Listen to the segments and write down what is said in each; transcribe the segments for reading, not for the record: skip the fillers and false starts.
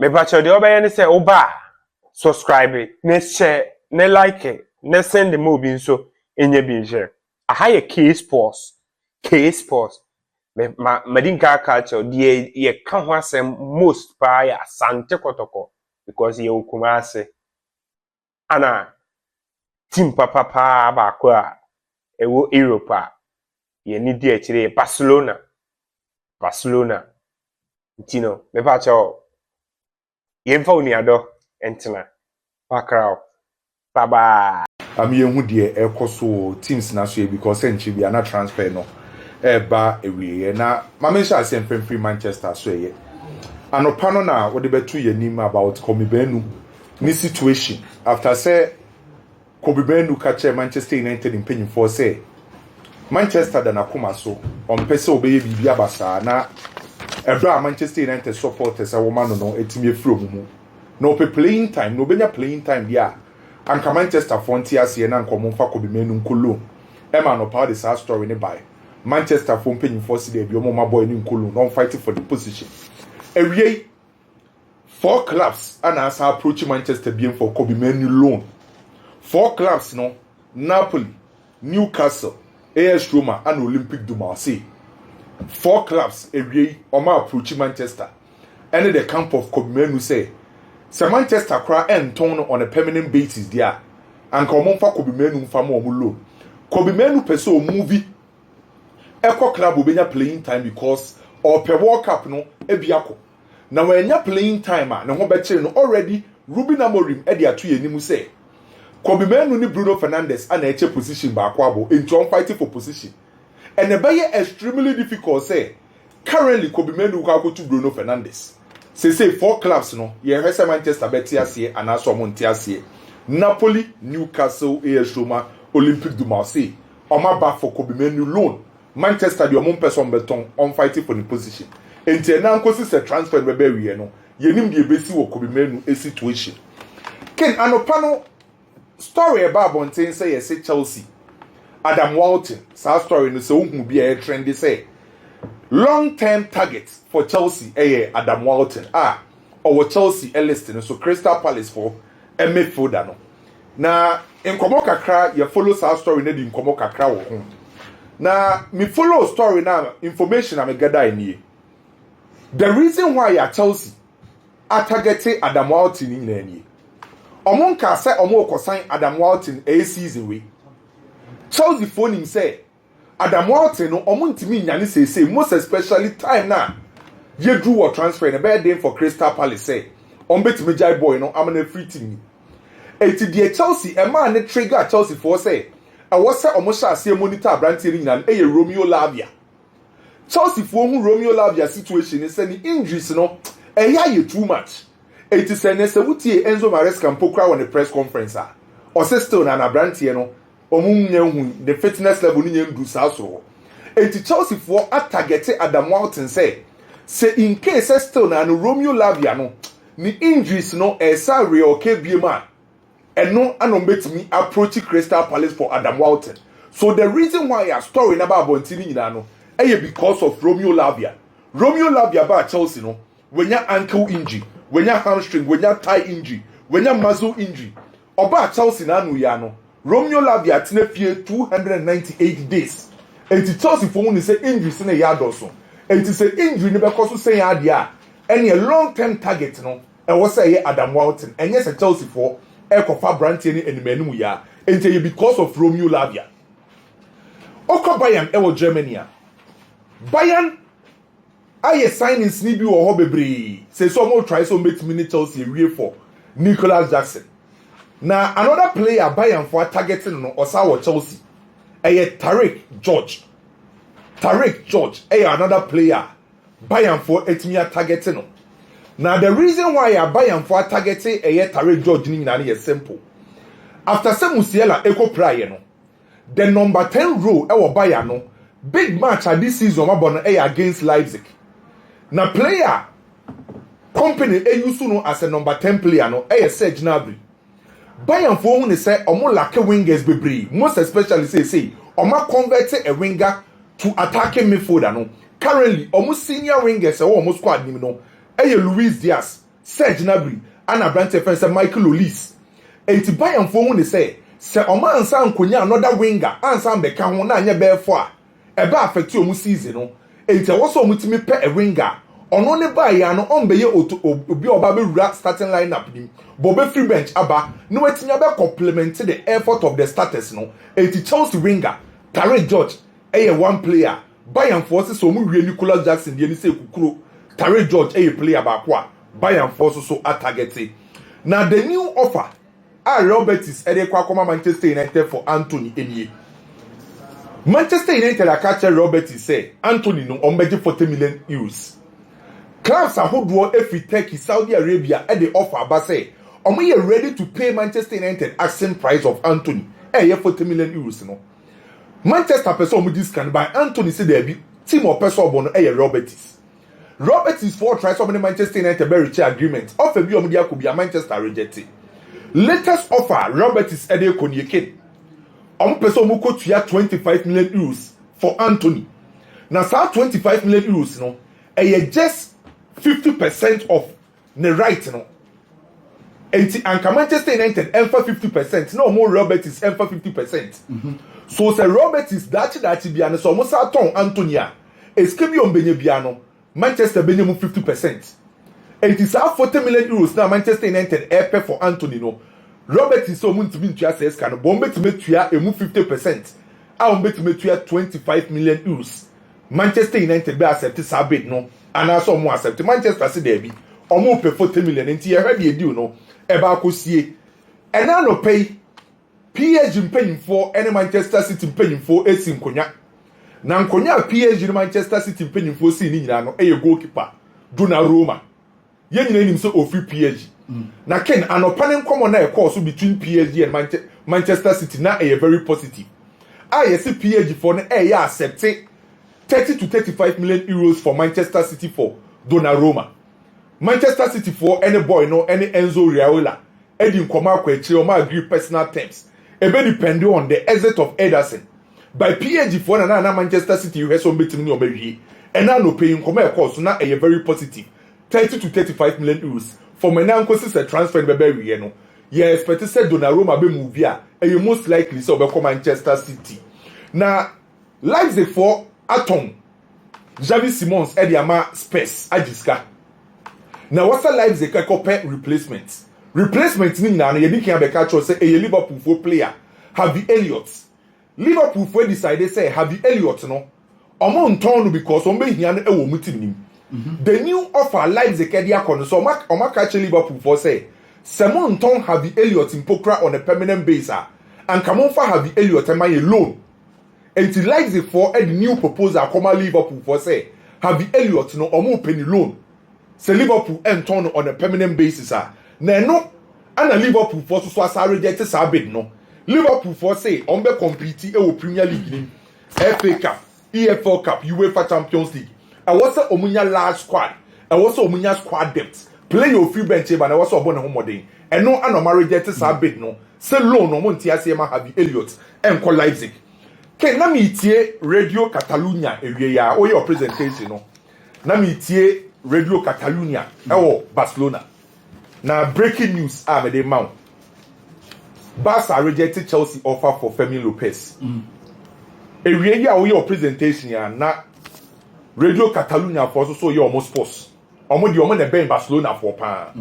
Me pacho de obey ni say oba subscribe ne share ne like ne send the movie so enye bi share. Aha ye K sports me madinka culture de ye ka ho asem most pa ya sante kotoko because ye okumase ana team papa ba ko a ewo Europe a ye ni di akire Barcelona ntino me pacho yemfa uniado entena bakrao bye. I'm young dear so teams na so because enchi bi na transfer no ba ewie na mama sha say free Manchester so ye anopa no na wo de betu ye nim about Kobe Benu ni situation after say Kobe Benu catch Manchester United in penny for say Manchester da na kuma so on pese obeye bibia basa na ebra Manchester United supporters a woman no etimi efro mu no playing time no benya playing time dia anka Manchester Frontiers ye na nkomo fa Kobe Benu nkolo Emma no power this story ne by Manchester for penny for see dey omo boy ni nkolo no fighting for the position ewie 4 clubs and as approach Manchester being for Kobe Benu loan 4 clubs no Napoli, Newcastle, AS Roma and Olympique de Marseille 4 clubs ewie oma approach Manchester and the camp of Kobe Benu say Manchester cry and turn on a permanent basis there and come on for Kobe Benu fa mo loan Kobe Benu person movie Echo club will be playing time because or per World Cup no ebiako now when you playing time na ho beche no already Ruben Amorim e dia to yenimu say Kobe Benu ni Bruno Fernandes and eche position ba kwabo into fighting for position and e be extremely difficult say currently Kobe Benu go to Bruno Fernandes say 4 clubs no ye hwese Manchester Betiasie and aso Montiasie Napoli, Newcastle, AS Roma, Olympique de Marseille oma back for Kobe Benu loan Manchester the omon person beton on fighting for the position enti na nkosi se transfer bebe wie no yenim de ebesi wo Kobe Benu a situation ken anopano story about bonten say yes Chelsea Adam Walton sa story no se ohun bi e trend say long term target for Chelsea Adam Walton or Chelsea listing so Crystal Palace for a midfielder no na nkomo kakra ye follow sa story na di nkomo kakra wo ho na me follow story na information am gather in the reason why ya Chelsea targeting Adam Walton in any omon ka say omo kosan Adam Walton a season we Chelsea phone him say Adam Walton no omo ntimi nyane say most especially time na ye drew or transfer na bad day for Crystal Palace say on betimi jai boy no am na free team eti die Chelsea e man ne trigger Chelsea for say I was say almost a monitor brand tearing and Romeo Lavia. Chelsea for who Romeo Lavia situation is any injuries no you too much. It is a Nesawuti Enzo Maresca Pokra on the press conference. Or say still na brantiano or the fitness level in do so. It Chelsea for at targeted Adam Walton say in case still na Romeo Lavia no ni injuries no sorry okay be man. And no anombetimi approaching Crystal Palace for Adam Walton. So the reason why I story about Bontini no because of Romeo Lavia. Romeo Lavia by Chelsea no when your ankle injury, when your hamstring, when your thigh injury, when your muscle injury. About Chelsea no no Romeo Lavia tnefie 298 days. And it Chelsea for when say injuries in a yard or so. And it is an injury never cause say idea. Any a long-term target no and was say Adam Walton and yes a Chelsea for Ekofa Brantiani and Menu ya ente because of Romeo Lavia. Oko Bayern ewo Germany. Bayern aye signings ni bi wo ho bebre. Say some more try so make mini Chelsea real for Nicholas Jackson. Now another player Bayern for targeting no osawo Chelsea. Tariq George. Tariq George another player Bayern for etmia targeting no. Now the reason why I buy and for targeting Tariq George is simple. After Musiala Echo Prayer no, the number 10 row Bayern no big match at this season against Leipzig. Now player company used to know as a number 10 player no Serge Gnabry. Bayern for who say omo lack wingers bebre, most especially say omo convert a winger to attacking midfielder no. Currently omo senior wingers almost squad no. Luis Diaz, Serge Gnabry and a branch friend Michael Olise enti Bayern fo hu ne say o man san konya another winger ansan be ka ho na anya be fo a ebe affect omu season no enti wo so omutimi pe a winger ono ne Bayern no on be ye obi oba be wura starting lineup ni but be free bench aba no wetinya be complement the effort of the starters no enti Chelsea winger Tare George one player Bayern forces so mu wie Nicolas Jackson die ni say kukuro Tare George player ba kwa Bayern forces so targeting. Now the new offer Robert is kwa Manchester United for Anthony Enie. Manchester United catcher Robert is say Anthony no on 40 million euros. Clubs are who every Turkey, Saudi Arabia at the offer but say you ready to pay Manchester United asking price of Anthony 40 million euros no. Manchester person this can buy Anthony say there be team or person bono Robertis. Robertis for try so many Manchester United very share agreement. Offer bi omudia could be a Manchester rejected. Latest offer Robertis ede konyeke. Person mu ko tuya 25 million euros for Anthony. Now sa 25 million euros no just 50% of the right no. And Manchester United emfa 50%. No more Robertis emfa 50%. So say Robertis that biano so mo sa ton Antonia. Eskebi on benye biano. Manchester benye mu 50%. And it is 40 million euros now Manchester United pay for Anthony no. Robertis so mu ntimi ntua say ska no bombe timi tua emu 50%. A bombe timi tua 25 million euros. Manchester United be accept sa bid no. And also mo accept Manchester say there be. Omo pay 40 million nti e ready deal no. Eba akosie. And now no pay PSG mpanyimfo ene Manchester City mpanyimfo esi nkonya. Na nkonya PSG ni Manchester City mpanyimfo si ni nyina no goalkeeper Donnarumma. Ye nyina nim so ofi PSG. Na Ken anopane nkomo na course between PSG and Manchester City na very positive. Yes PSG for no accept 30 to 35 million euros for Manchester City for Donnarumma. Manchester City for any boy no any Enzo Raiola. Edi nkoma kwa echi o ma agree personal terms. Ebe depend on the exit of Ederson. By PSG for na Manchester City you have some betting ni omewie. And now no paying nkoma cost na very positive. 30 to 35 million euros. For me now consists a transfer bebe wie no. You expect say Donnarumma be move here. And you most likely so be come Manchester City. Now Leipzig for Atom. Xavi Simons edi ama Spurs ajiska. Now what's the Leipzig pay replacement? Replacement ni na ye di kan be catch say a Liverpool for player Harvey Elliott. Liverpool for decide say Harvey Elliott no omo nton no because o be hia no e wo mutim nim. The new offer Leipzig e dia kono so o ma catch Liverpool for say Simon nton Harvey Elliott in Pokra on a permanent basis and come on for Harvey Elliott e man loan. Until Leipzig for a new proposal come Liverpool for say Harvey Elliott no omo penny loan. Say Liverpool nton on a permanent basis na no ana Liverpool for so asa reject sa bid no. Liverpool for say on be compete e wo Premier League ni FA Cup, EFL Cup, UEFA Champions League. I was a omunya large squad. I was a omunya squad depth. Play your free bench but I was obon na homodin. And no ana reject sa bid no. Say loan no monti ase ma Harvey Elliott en ko Leipzig. Ke na mi tie Radio Catalunya ewie ya o your presentation no. Na mi tie Radio Catalunya Barcelona. Now breaking news me dey mount. Barca rejected Chelsea offer for Fermin Lopez. Ewie ya o your presentation ya na Radio Catalunya for so you almost post. Omo di omo na ben Barcelona for pa.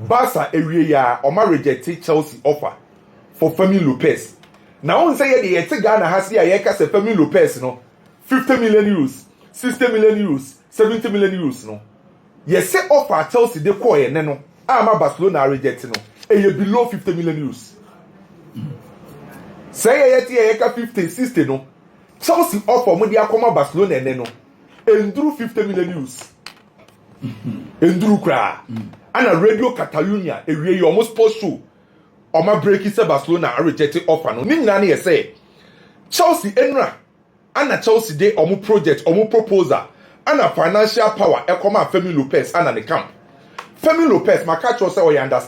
Barca ewie ya o ma rejected Chelsea offer for Fermin Lopez. Now on say ye te Ghana has ya ye ka se Fermin Lopez no 50 million euros, 60 million euros, 70 million euros no. Ye say offer Chelsea de call ye no. Ama Barcelona reject no. E below 50 million euros. Say ye ka 50, 60 no. Chelsea offer mo dia come Barcelona no. Enduru 50 million euros. Enduru kra. Ana Radio Catalunya ewie you almost post show. Oma break it say Barcelona reject offer no. Ni nyina na ye say Chelsea enra. Ana Chelsea dey omo project, omo proposal. Ana financial power e come Fermin Lopez ana the camp. Fermin Lopez catch us say o yanda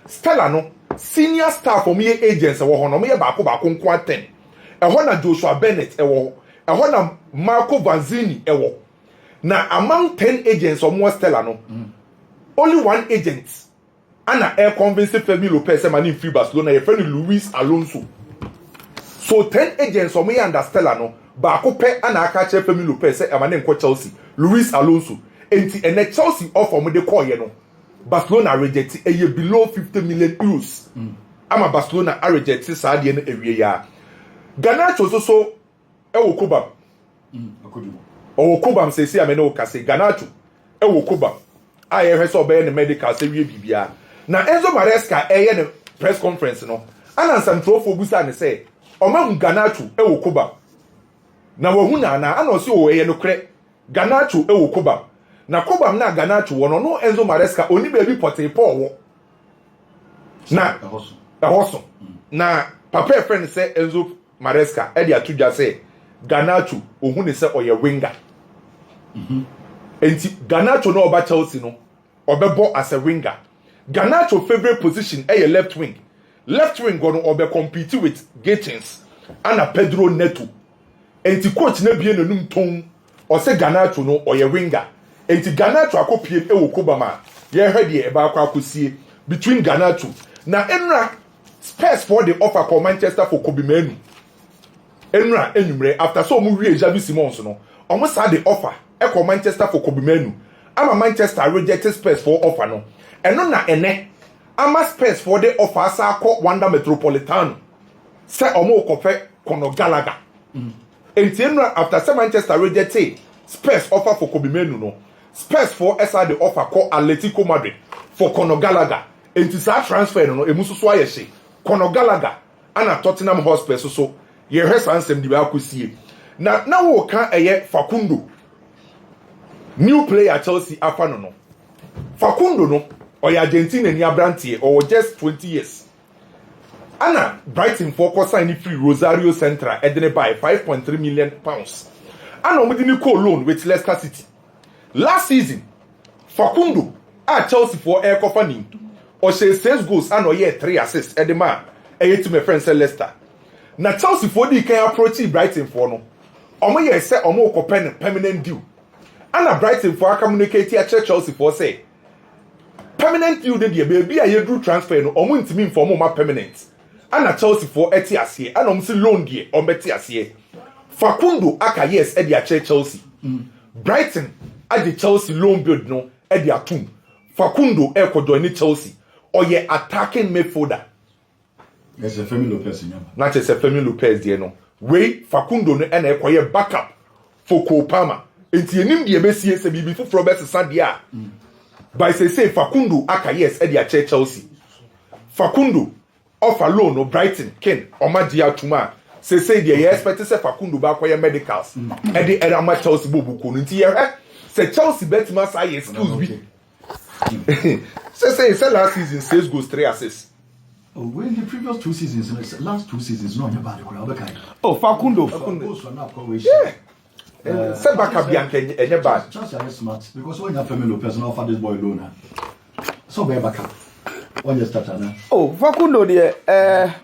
Stella no senior staff for me agents e wo ho no me ba ko nko 10 e ho na Joshua Bennett e wo e ho na Marco Vanzini e wo na among 10 agents o mo Stella no only one agent ana air convince Femi Lopez say man free Barcelona your friend Luis Alonso. So 10 agents or me understand no ba ko pe ana aka che Femi Lopez say man nko Chelsea Luis Alonso enti ene Chelsea offer mo de call ye no Barcelona reject a year below 50 million euros. Ama Barcelona a reject sa de no ewie ya. Garnacho so e wo Kuba. O Kuba say say amene o kase Garnacho e wo Kuba. Aye hwe so be ne medical say wie bibia. Na Enzo Maresca eye ne press conference no. Ana nsantro busa ne say Oma Garnacho e wo Kuba. Na wahu na ana o si o eye no kre. Garnacho e wo Kuba. Na Kuba na Garnacho wono no Enzo Maresca oni baby pote wo. Na ahoso. Na papa friend say Enzo Maresca e dia tudwa say Garnacho ohu ne say oye winger. Enti Garnacho no oba Chelsea no obebo as a winger. Garnacho favorite position e left wing. Left wing go no obe compete with Gatins and Pedro Neto. Enti coach na bie nanum ton o say Garnacho no oye winger. Enti Garnacho akopie e wo Kobama. Ye hwede e ba akwa akosie between Garnacho na Enra Spurs for the offer for Manchester for Kobe Manu. Enra enumre after so mu wie Javi Simons no. Omo sa the offer e ko Manchester for Kobe Manu. Ama Manchester rejected Spurs for offer no. Eno na ene ama Spurs for the offer sa ko Wanda Metropolitano. Se omo kofe Conor Gallagher. Enti Enra after say Manchester rejected Spurs offer for Kobe Manu no. Spurs for SA the offer called Atletico Madrid for Conor Gallagher. Enti sa transfer no emuso so ayehye. Conor Gallagher ana Tottenham Hotspur so ye hwesa ansem di ba akosie. Na wo kan eye Facundo. New player Chelsea afa no. Facundo no oya Argentina ni abrantie or just 20 years. Ana Brighton for ko sign free Rosario Central edene by 5.3 million pounds. Ana omudi call loan with Leicester City. Last season, Facundo at Chelsea for air company or say 6 goals and 3 assists at the man. To my friend Leicester. Na Chelsea for the can approach Brighton for no. Omo ye say omo ko permanent deal. And Brighton for communicate at Chelsea for say permanent deal dey baby a do transfer no omo ntimi for mo permanent. And Chelsea for etiasie and omo say loan dey on betiasie. Facundo aka yes e dey Chelsea. Brighton at the Chelsea loan build no e dey atum. Facundo e ko join Chelsea or ye attacking midfielder. Yes, a Femi Lopez in not just a Femi Lopez there no. We Facundo no and a backup for Kopama. Enti enim de besie se bibi fu Robert Sandia. By say Facundo aka yes e dey Chelsea. Facundo offer loan no Brighton Ken Omadia Tuma. Say dey expect say Facundo ba kwaya medicals. E dey era Chelsea bobu ko nti ye say Chelsea bet ma say excuse be. Say last season 6 goals 3 assists. Oh, when the previous 2 seasons, last 2 seasons, no bad. Oh, Facundo. Yeah. Say back up Bianca and bad. Chelsea are smart because when you have Femi Lopez now for this boy loan. So be back up. When you start now. Oh, Facundo there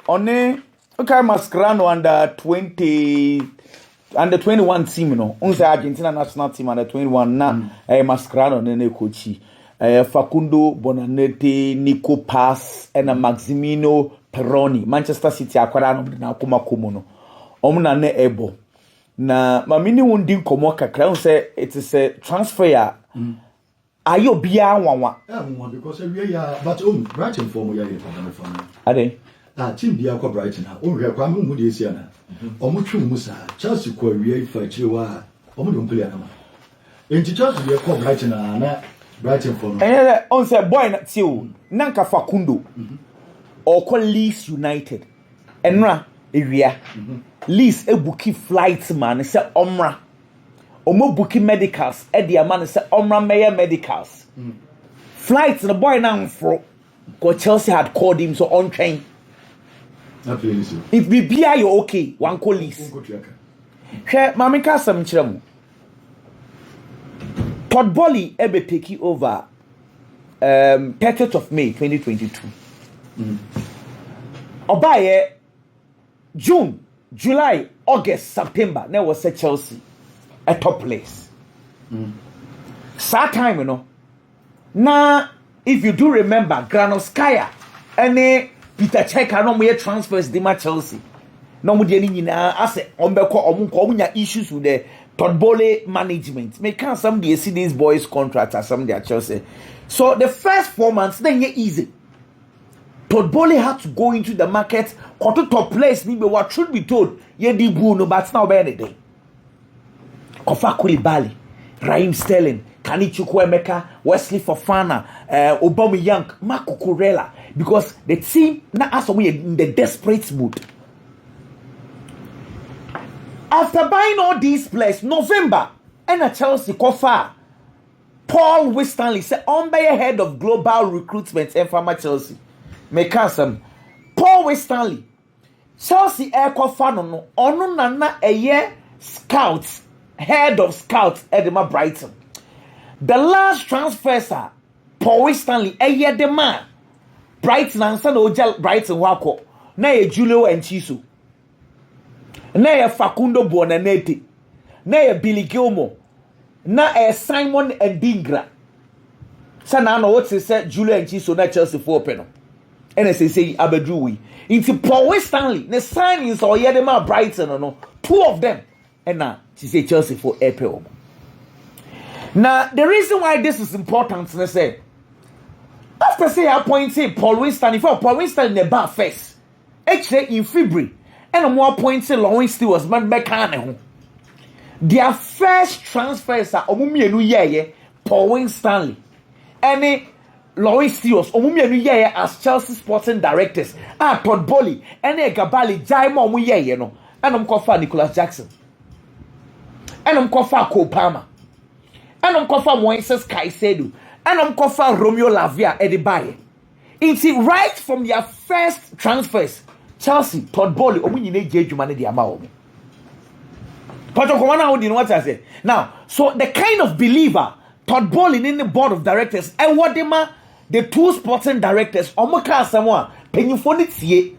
on okay Mascherano under 21 team no. Unse Argentina national team under 21 na Mascherano ne coachi. Facundo Bonanete, Nico Pass, and Maximino Peroni, Manchester City akwara no na akoma komo no. Omna ne ebo. Na mamini wundi komo kakra say it is a transfer ayo bia wanwa. Because we are but Brighton form ya for me. Ade. Team bia ko Brighton ha. O hwe kwa mu de esi ana. Omo twum mu sa. Chelsea ko wie fa chire wa. Omo de player na ma. Enti Chelsea ye ko Brighton na Brighton for no. On say boy na tiu nanka Facundo or call Leeds United. Enra ewia. Leeds ebuki flights man say omra. Omo buki medicals e dia man say omra meya medicals. Flights the boy now for because Chelsea had called him so on train. If BBI you okay, one call Leeds. She mama ka sam kire mu. Todd Bolly ebe take over 30th of May 2022. Obaye June, July, August, September, there was a Chelsea a top place. Sad time, you know. Na if you do remember, Granovskaya and Peter Cech no more transfers the match Chelsea. No more any as omunya issues with the Todd Bowley management. May can some they see these boys' contracts as some they are Chelsea. So the first 4 months then get easy. Todd Bowley had to go into the market, to top place. Maybe what should be told, ye di no, but now by anything. Kofa Koulibaly, Raheem Sterling, Kani Chukwuemeka, Wesley Fofana, Aubameyang, Marco Cucurella, because the team now as we in the desperate mood. After buying all these players, November, and Chelsea Kofa, Paul Winstanley said, on by head of global recruitment and farmer Chelsea. Make some Paul Winstanley, Chelsea Air Kofa no, onu nana a year scouts, head of scouts at Brighton. The last transfer, sir, Paul Winstanley, a year the man, Brighton and San Ojal Brighton Wako, na Julio and Chisu. Na Facundo Buonaneti, na Billy Gilmore, na Simon and Dingra. Sana no what say Julio and Chiso na Chelsea for penal. And say Abedui. Into Paul Winstanley, the signings or Yedema Brighton or no, 2 of them. And now she say Chelsea for April. Now the reason why this is important, I say after say I point say Paul Winstanley, for Paul Winstanley in the bar first. Actually in February. And more points in Lawrence Steel was man back on. Their first transfers are Omumienu Yeye, Paul Winstanley. And Lawrence Steel, Omumienu Yeye as Chelsea sporting directors. Todd Bowley, and Gabali, Jaimo Muyeye, no. And Kofa Nicholas Jackson. And Kofa Kopama. And Kofa Moises Caicedo. And Kofa Romeo Lavia Edibaye. It's right from their first transfers. Chelsea, Todd Bowley, Omunyine Jejumane di Amaomi. Patrick Komana would know what I say. Now, so the kind of believer, Todd Bowley in the board of directors, and what the 2 sporting directors, Omoka Samoa, Penufoni Tie.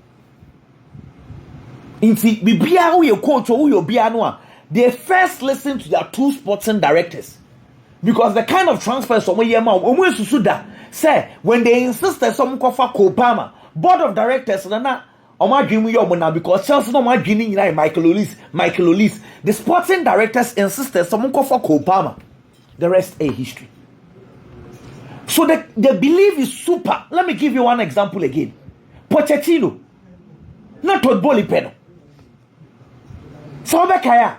Inti, Bibia, who your coach or who your Bianoa, they first listen to their 2 sporting directors. Because the kind of transfers, say, when they insisted some Kofa Kopama, board of directors, because Chelsea no more dreaming Michael Olise. The sporting directors insisted someone called for Kopama. The rest a history. So the belief is super. Let me give you one example again. Pochettino, not Todd Bowley Peno. Kaya,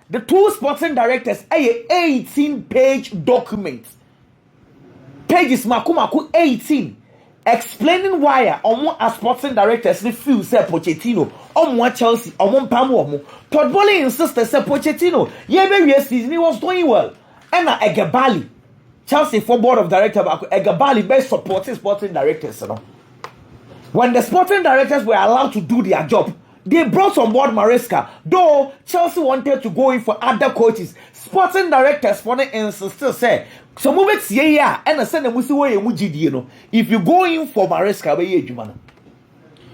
the 2 sporting directors a 18-page document. Pages makumaku 18. Explaining why as sporting directors feel say Pochettino Chelsea Pamo. Todd Bowley insisted say Pochettino season he was doing well. And Egabali Chelsea for board of directors Egabali best supporting sporting directors. When the sporting directors were allowed to do their job, they brought on board Maresca. Though Chelsea wanted to go in for other coaches, sporting directors for the insisted say so move it and I send them with the if you go in for Maresca, be Jumano.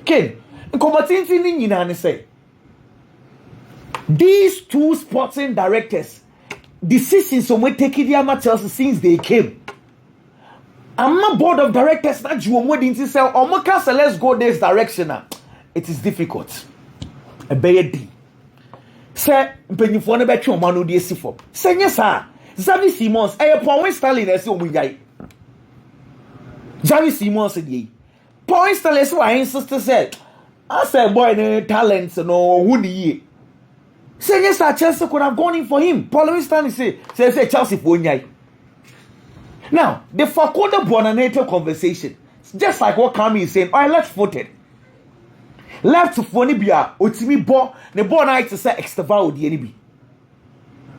Ken, Combatin say these 2 sporting directors, decisions on taking their Chelsea since they came. I'm not board of directors that you want to say, oh, let's go this direction. It is difficult. A bad D. Say, penny for the better man who is for. Say, yes, sir. Xavi Simons, Paul Winstanley, as you guy. Xavi Simons said, Paul Winstanley, so I insist said, I said, boy, no talents, no, who ye. Say, yes, sir, Chelsea could have gone in for him. Paul Winstanley say Chelsea for ye. Now, the Facundo Buonaneti conversation, just like what Kami is saying, left footed. Left to Fonibia, Otimi Bo, the Bo night to say extravagant the enemy.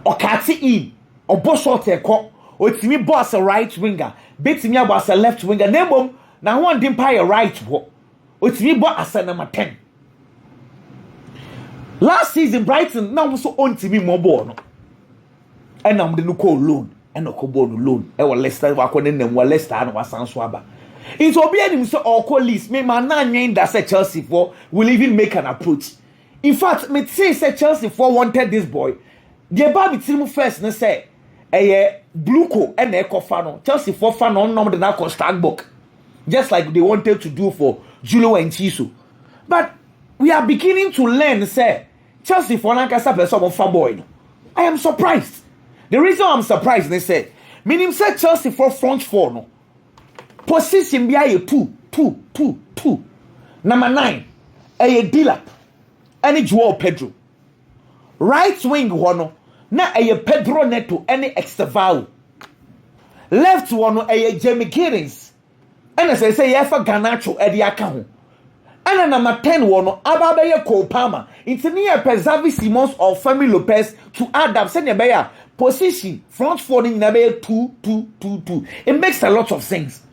Or Catty in, or Boshot Eko, Otimi Bo as a right winger, Betty Miabo as a left winger, Nebom, now one didn't pay a right wo. Otimi Bo as a number 10. Last season, Brighton now was so on to me more born. And I'm the new call loan, and no Cobo loan. I will Leicester, Wakonen, and Leicester, and was Swaba. It will be any so or call list. Me man name that say Chelsea for will even make an approach. In fact, me say Chelsea for wanted this boy. The baby team first, ne say, Bluco and Echo Fano, Chelsea for Fano, no, the Nako Starbuck, just like they wanted to do for Julio and Chisu. But we are beginning to learn, say, Chelsea for Lancashire, some of boy. I am surprised. The reason I'm surprised, they say, meaning say Chelsea for front four, no. Position be a 2. Number 9, a Dilap, any Joao Pedro. Right wing one, na a Pedro Neto, any Extravao. Left one, a Jamie Giddens. And as I say, Efa Ganacho, Eddie Akahu. And number 10 one, Ababeya Kopama. It's near Pezavi Simons or Femi Lopez to add up, send a position, front four in a 2. It makes a lot of sense.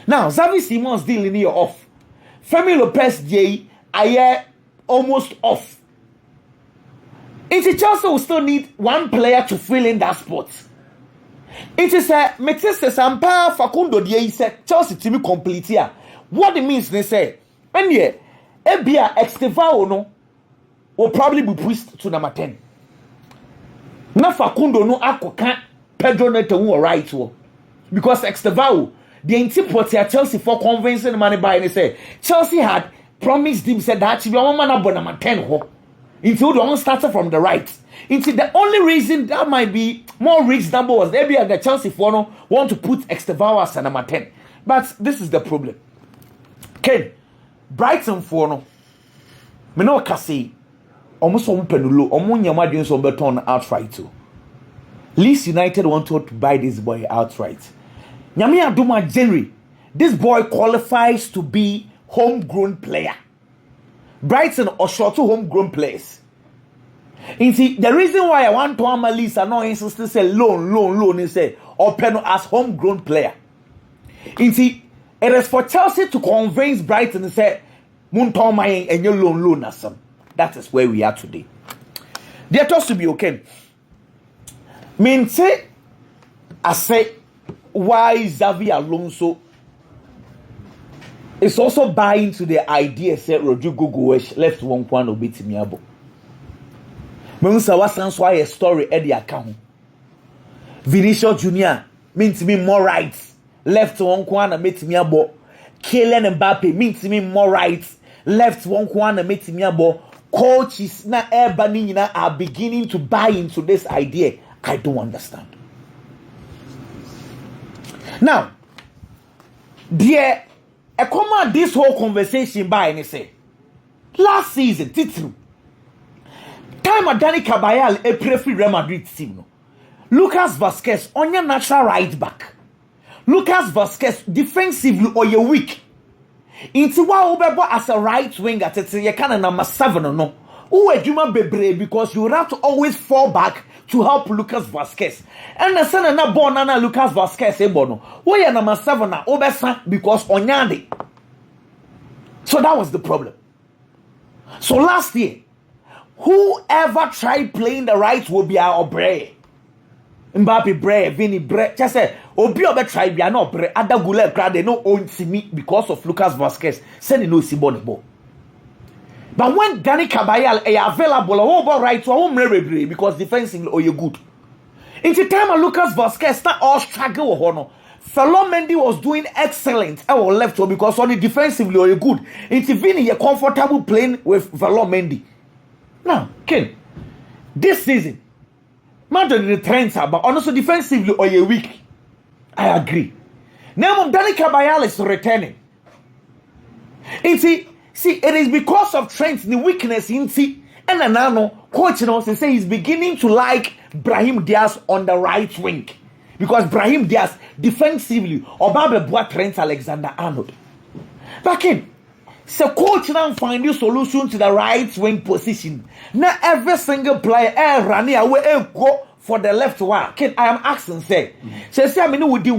Now, Xavi Simons dealing here off. Femi Lopez J, I almost off. It's Chelsea will still need one player to fill in that spot. It is a Metis Sampa Facundo J said Chelsea to be complete here. What it means, they say, and yeah, Ebia Extevao no will probably be pushed to number 10. Na Facundo no Akoka Pedro Neto or right because Extevao. The antipathy at Chelsea for convincing the money by and say Chelsea had promised him said that you are man about number 10 until the one started from the right. Into the only reason that might be more reasonable was maybe the Chelsea for no want to put Extevao as number 10. But this is the problem. Ken Brighton for no me no kasi almost on penulo omo nyama din so beton outright too. Leeds United wanted to buy this boy outright. Nyame Aduma January, this boy qualifies to be homegrown player. Brighton or short to homegrown players. You see, the reason why I want to analyze and not insist to say loan, and say open as homegrown player. You see, it is for Chelsea to convince Brighton and say, Munton my and your loan as some. That is where we are today. They're supposed to be okay. Mean say, I say, why Xavi Alonso is also buying to the idea that Rodrigo Goes left one quan of Bitimiabo. Mensa was why a story at the account. Vinicius Jr. means to me more rights. Left one quan of Bitimiabo. Kylian Mbappe means to me more rights. Left one quan of Bitimiabo. Coaches na Banina are beginning to buy into this idea. I don't understand. Now, dear, I come out this whole conversation by and say, last season, Titru, time at Dani Cabayal, a preferred Real Madrid team. No? Lucas Vazquez, on your natural right back. Lucas Vazquez, defensively or you're weak. Into what Obebo as a right winger, you can number 7 or no. Who are you bebre because you have to always fall back to help Lucas Vazquez. And the son na born na Lucas Vazquez bono. Why number 7 na obesa because onyande. So that was the problem. So last year, whoever tried playing the right will be our Bre. Mbappe Bre, Vini Bre. Just say obi obe try be no Bre. Ada gule crowd they no own to me because of Lucas Vazquez. Send no si ball. But when Dani Cabayal is available, over right to home because defensively or you good. In the time of Lucas Vazquez, not all struggle or no. Fellow Mendy was doing excellent. I was left because only defensively or you good. In the Vini, you're comfortable playing with Fellow Mendy. Now, Ken, this season, Madrid the trends are, but also defensively or you weak. I agree. Now, Dani Cabayal is returning. See, it is because of Trent's the weakness in see, and Anano, coach also say he's beginning to like Brahim Diaz on the right wing. Because Brahim Diaz defensively, Obabe Boa Trent Alexander-Arnold. But Ken, so coach now find a solution to the right wing position. Now every single player running away go for the left one. Ken, I am asking say I mean we do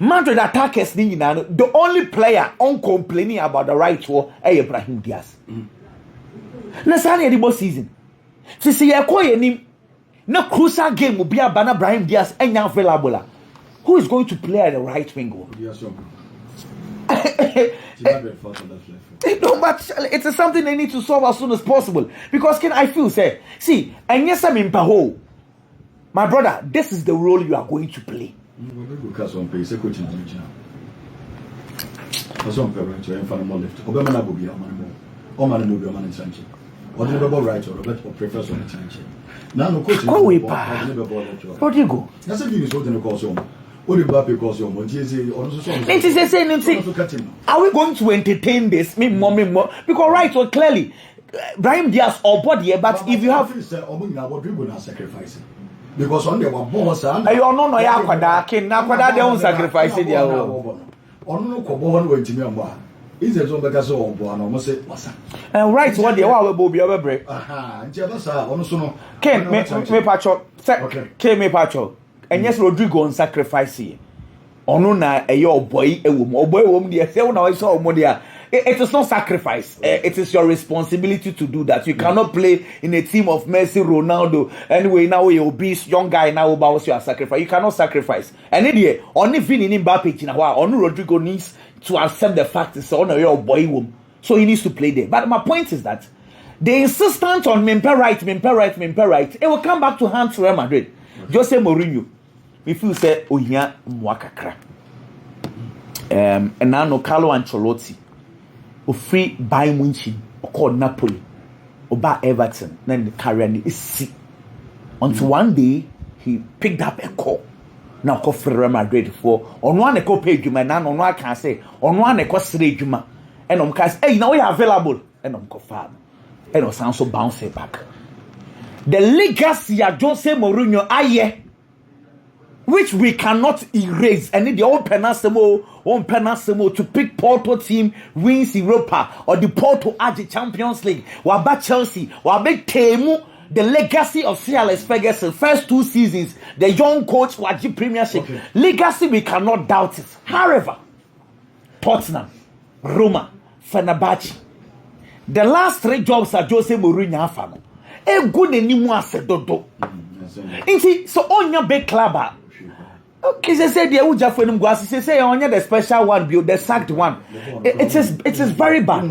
Madrid attackers the only player on complaining about the right wall is Brahim Diaz. Na sani the season. See ya koye ni na crucial game will be a Bana Brahim Diaz and available. Who is going to play at the right wing? No, but it is something they need to solve as soon as possible. Because I feel say, see, and yes I'm in Paho. My brother, this is the role you are going to play. Rodrigo. Are we going to entertain this? Me more. Because right, so clearly, Brahim Diaz or body, but if you have because on the one boss and I don't know ya kwada kin na kwada they won't sacrifice it ya o no ko bo no wantimi amba is a zone beka so obo na mo say wasa and right what dey wa we bo bi obebre aha nti aba sa ono so no ken me pacho ken me pacho and yes Rodrigo on sacrifice ono na eye oboy ewom dey say una we so omo dey it is not sacrifice. It is your responsibility to do that. You cannot play in a team of Messi, Ronaldo. Anyway, now you're obese, young guy now about you are sacrifice. You cannot sacrifice. And idiot, only Vini in Mbappe in a while. Only Rodrigo needs to accept the fact it's on your boy womb. So he needs to play there. But my point is that the insistence on Mimpe right, it will come back to hands Real Madrid. Jose Mourinho, if you say, oh yeah, mwakakra. And now Carlo Ancelotti. Free Bayern Munich or called Napoli or by Everton, then the career is sick. Until one day he picked up a call. Now call for Real Madrid for on one a call page man, on one can say on one a cost juma and on cast hey now we are available and on confirm and on sound so bounce it back. The legacy of Jose Mourinho aye which we cannot erase. And the own penasimo to pick Porto team wins Europa or the Porto Argy Champions League. Waba Chelsea, Wabe Temu, the legacy of Sir Alex Ferguson, first 2 seasons, the young coach Waji Premiership. Okay. Legacy we cannot doubt it. However, Tottenham, Roma, Fenerbahce, the last 3 jobs are Jose Mourinho afano. E good anymore as dodo. So on your big club. Okay, they say the Uja for them guys. They say only the special one, the sacked one. It is very bad.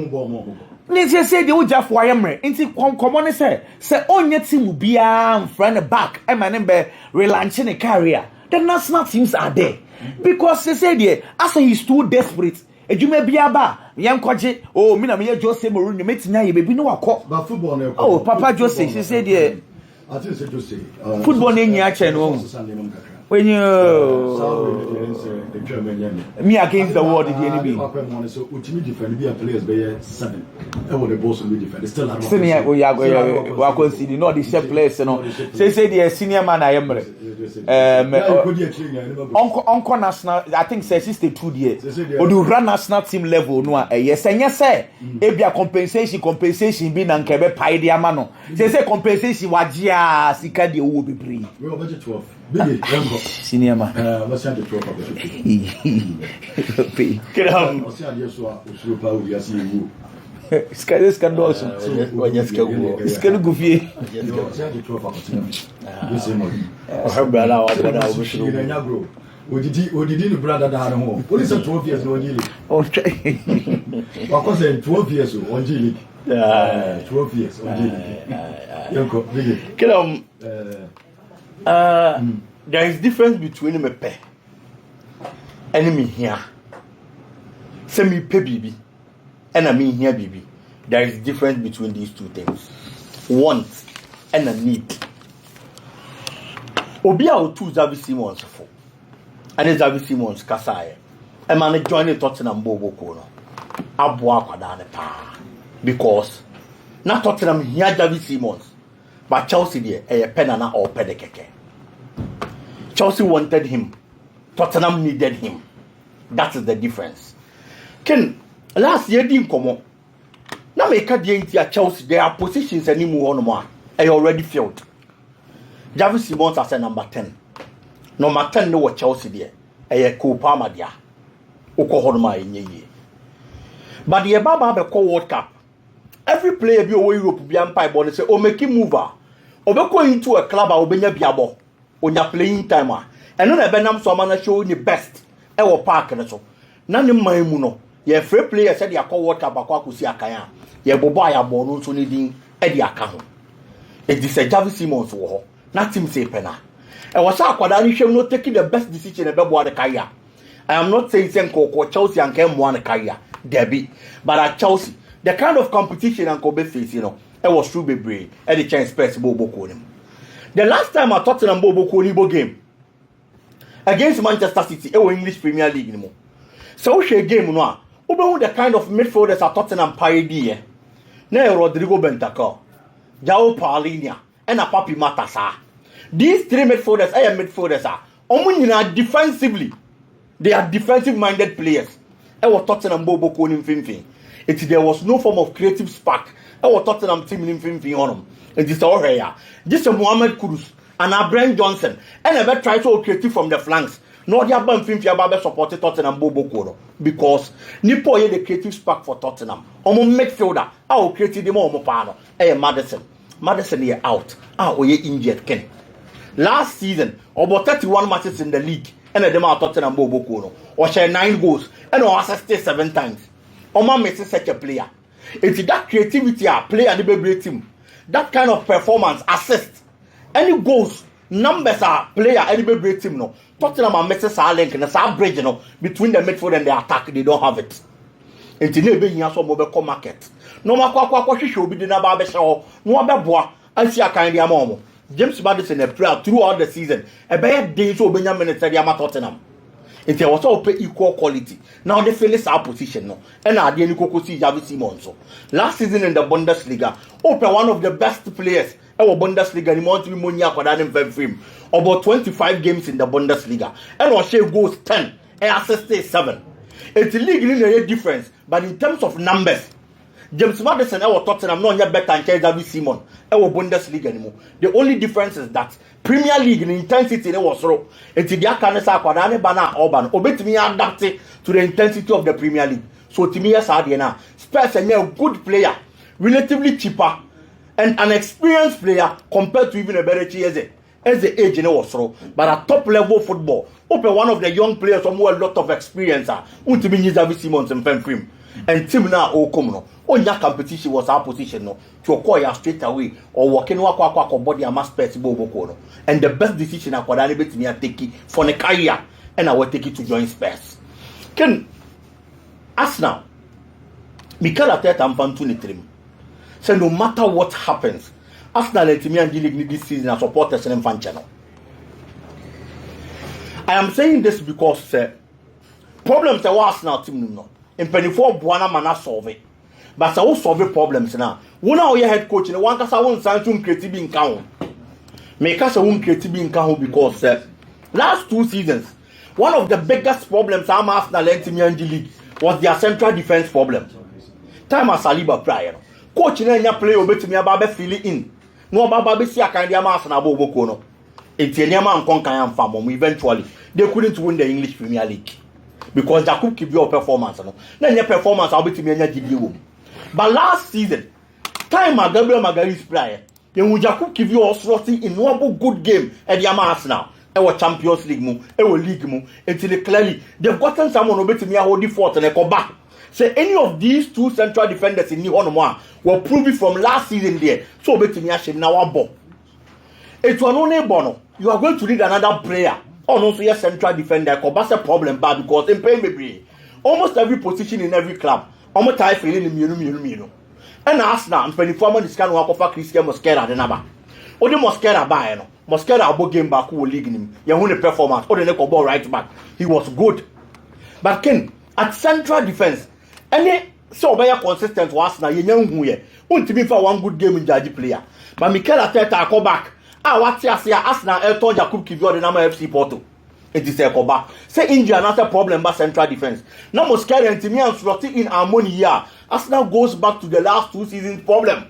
They say the Uja for Yamre. Inti come on say only team be friend back. I my number relaunching a career. The national teams are there because they say the after he's too desperate. You may be aba young coach. Oh, me na me Jose Mourinho. Me tinya ye baby no wako. But football. Oh, Papa Jose. She said the. I think say Jose. Football ni nyache no. When you me against the world, the enemy. So, ultimate defend be players by 7. I want the boss will be defend. Still, I'm senior. We are going to see not the chef players. No, say the senior man. I am. Uncle national. I think say 62 years. Or do run national team level. No, yes, and yes, sir. If be a compensation be nan kebe pay the amano. Say compensation wajia sikadi will be free. We are budget 12. Senior man. What's the 12 of the get on. It's can do also. It's can go here. Odidi brother da home. What is 12 years no G League? Okay. What was 12 years on G League? 12 years on G League. Get on. There is difference between me pay enemy here. Say me pay baby, and I mean here baby. There is difference between these two things. Want and a need. Obi a two Xavi Simons for, and Xavi Simons kasaye. A man join Tottenham Bobo Kono. Abwa kwadane pa because not Tottenham here Xavi Simons, but Chelsea there a penana or pedekeke. Chelsea wanted him. Tottenham needed him. That is the difference. Ken, last year didn't come on. Now make a deal at Chelsea. There are positions anymore on more. I already filled. Xavi Simons as a number 10. Number 10 no Chelsea there. A co-palmer there. Okohorma in ye. But the Baba be call World Cup. Every player be away Europe be umpire body say, oh make him mover. Or be going into a club or be biabo. On your playing time, and on a benam so man show the best. Ewo park and so. None in my muno. Ye free player said ya call water bakwaku si akaya. Ye boba ya bonu so needing Eddie account. It is a Xavi Simons war. Not him say pena. And was Aquada not taking the best decision about the career. I am not saying Senko Chelsea and came one career, Debbie, but at Chelsea, the kind of competition and Kobe face, it was true brave and the chance press Bobo Konim. The last time I Tottenham Bobo Konibo game against Manchester City, English Premier League anymore. So she game no. Obe the kind of midfielders at Tottenham pioneer. Na Rodrigo Bentancur, João Paulinho, and a Papi Matassa. These three midfielders, midfielders are omo defensively. They are defensive-minded players. Was Tottenham Bobo Konim Finfin. There was no form of creative spark. Was Tottenham team in Finfin on them. It is all here. This is Mohamed Kudus and Brent Johnson. And never try to creative from the flanks. No, they have been Finfin supported Tottenham Bobo Kono. Because Nipo ye the creative spark for Tottenham. Omo midfielder. How creative the more pano. Madison. Madison here out. Ye injured Ken. Last season, about 31 matches in the league. And the demand Tottenham Bobo Kono. Or share 9 goals. And or assisted 7 times. Oma misses such a player. It's that creativity player the baby team. That kind of performance, assist. Any goals, numbers are player any baby team no. Tottenham are missing a link and a bridge between the midfield and the attack. They don't have it. It's never in some mobile market. No matter should be the Nababe show. No other I see a kind of momo. James Madison a player throughout the season. A bad day to Benjamin and Tottenham. It was all pay equal quality. Now they feel our position no. And I didn't go see Javi Simonso. Last season in the Bundesliga, open one of the best players. Our Bundesliga in Monty Munya Kodanim film. About 25 games in the Bundesliga. And our share goes 10 and assisted 7. It's a league in a difference, but in terms of numbers, James Madison our Tottenham not yet better than Javi Simon. Our Bundesliga anymore. The only difference is that Premier League in intensity was low. It's the Akanesa Kwadane Bana Orban. Obey me adapted to the intensity of the Premier League. So Timia Sadiana, Spurs are a good player, relatively cheaper, and an experienced player compared to even a better Chiese. As the age was low, but at top level football, open one of the young players who have a lot of experience. Untimi Javi Simons and Fenfrim. And team now Okomo. On that competition was our position no to acquire straight away or working or body a mass pets Bobo. And the best decision I could elevate me and take it for the career and I will take it to join Spurs. Can Arsenal Mikel Arteta and Fantuni trim. So no matter what happens, Arsenal and Timmy and League this season are supporters and fan channel. I am saying this because problems are Arsenal team no. In 24 Buana Mana solve it. But I will solve problems now. One of your head coach and one case I won't sign to creative in count. Make us a wound creative in count because last 2 seasons, one of the biggest problems I'm Arsenal and Team League was their central defense problem. Time as Saliba prior. Coach in any play obey to me about feeling in. No Baba see a kind of Arsenal Bobo. It's a Yama and Concan farm eventually. They couldn't win the English Premier League. Because that could keep your performance. No? Then your performance I'll be to me and give you. But last season, time Gabriel Magalhaes player, then would Jacob give you a slotting in one good game at the Arsenal. Our Champions League move, our league move, until clearly they've gotten someone who bet me a holding fort and a go back. Say any of these 2 central defenders in New Orleans will prove it from last season there. So bet me a now one ball. It's one only bono. You are going to need another player. Oh no, so your central defender, that's a problem, but because in pay almost every position in every club, almost I feeling in and Arsenal and 24 months can walk off Christian Mosquera the number. Only Mosquera buy no. Mosquera about game back who league him. You won the performance or the neck ball right back. He was good. But Ken, at central defense, any so by a consistent Arsenal, you know who ye. Won't be for one good game in Jaji player. But Mikel Arteta come back. What's here? Arsenal Elton Jakub Kivio the number FC Porto. It is a coba. Say India another problem but central defense. Now Mosquera and Timmy and slotting in harmony here. Arsenal goes back to the last 2 seasons problem.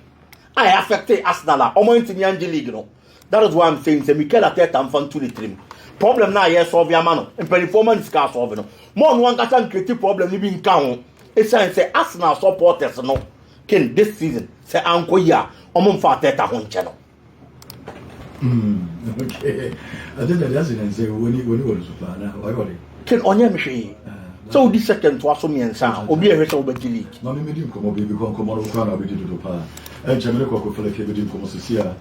I affected Arsenal. Omo Timmy and League no. That is why I'm saying say Mikel Arteta and Fantuni trim. Problem now yes solve your man. And performance can solve no. More one can create problem living count. It's say Arsenal supporters no. Ken this season say Anko ya Omo Arteta hon channel. Okay. I think that's it and say when you want to plan. Why got it? Ken onye mhwe. So this second to aso miensa obi ehwe se obedi league. Na me medim komo bi because komo no kwa na obedi do pa. E chamele kwa ko fele ke bedim komo sisia.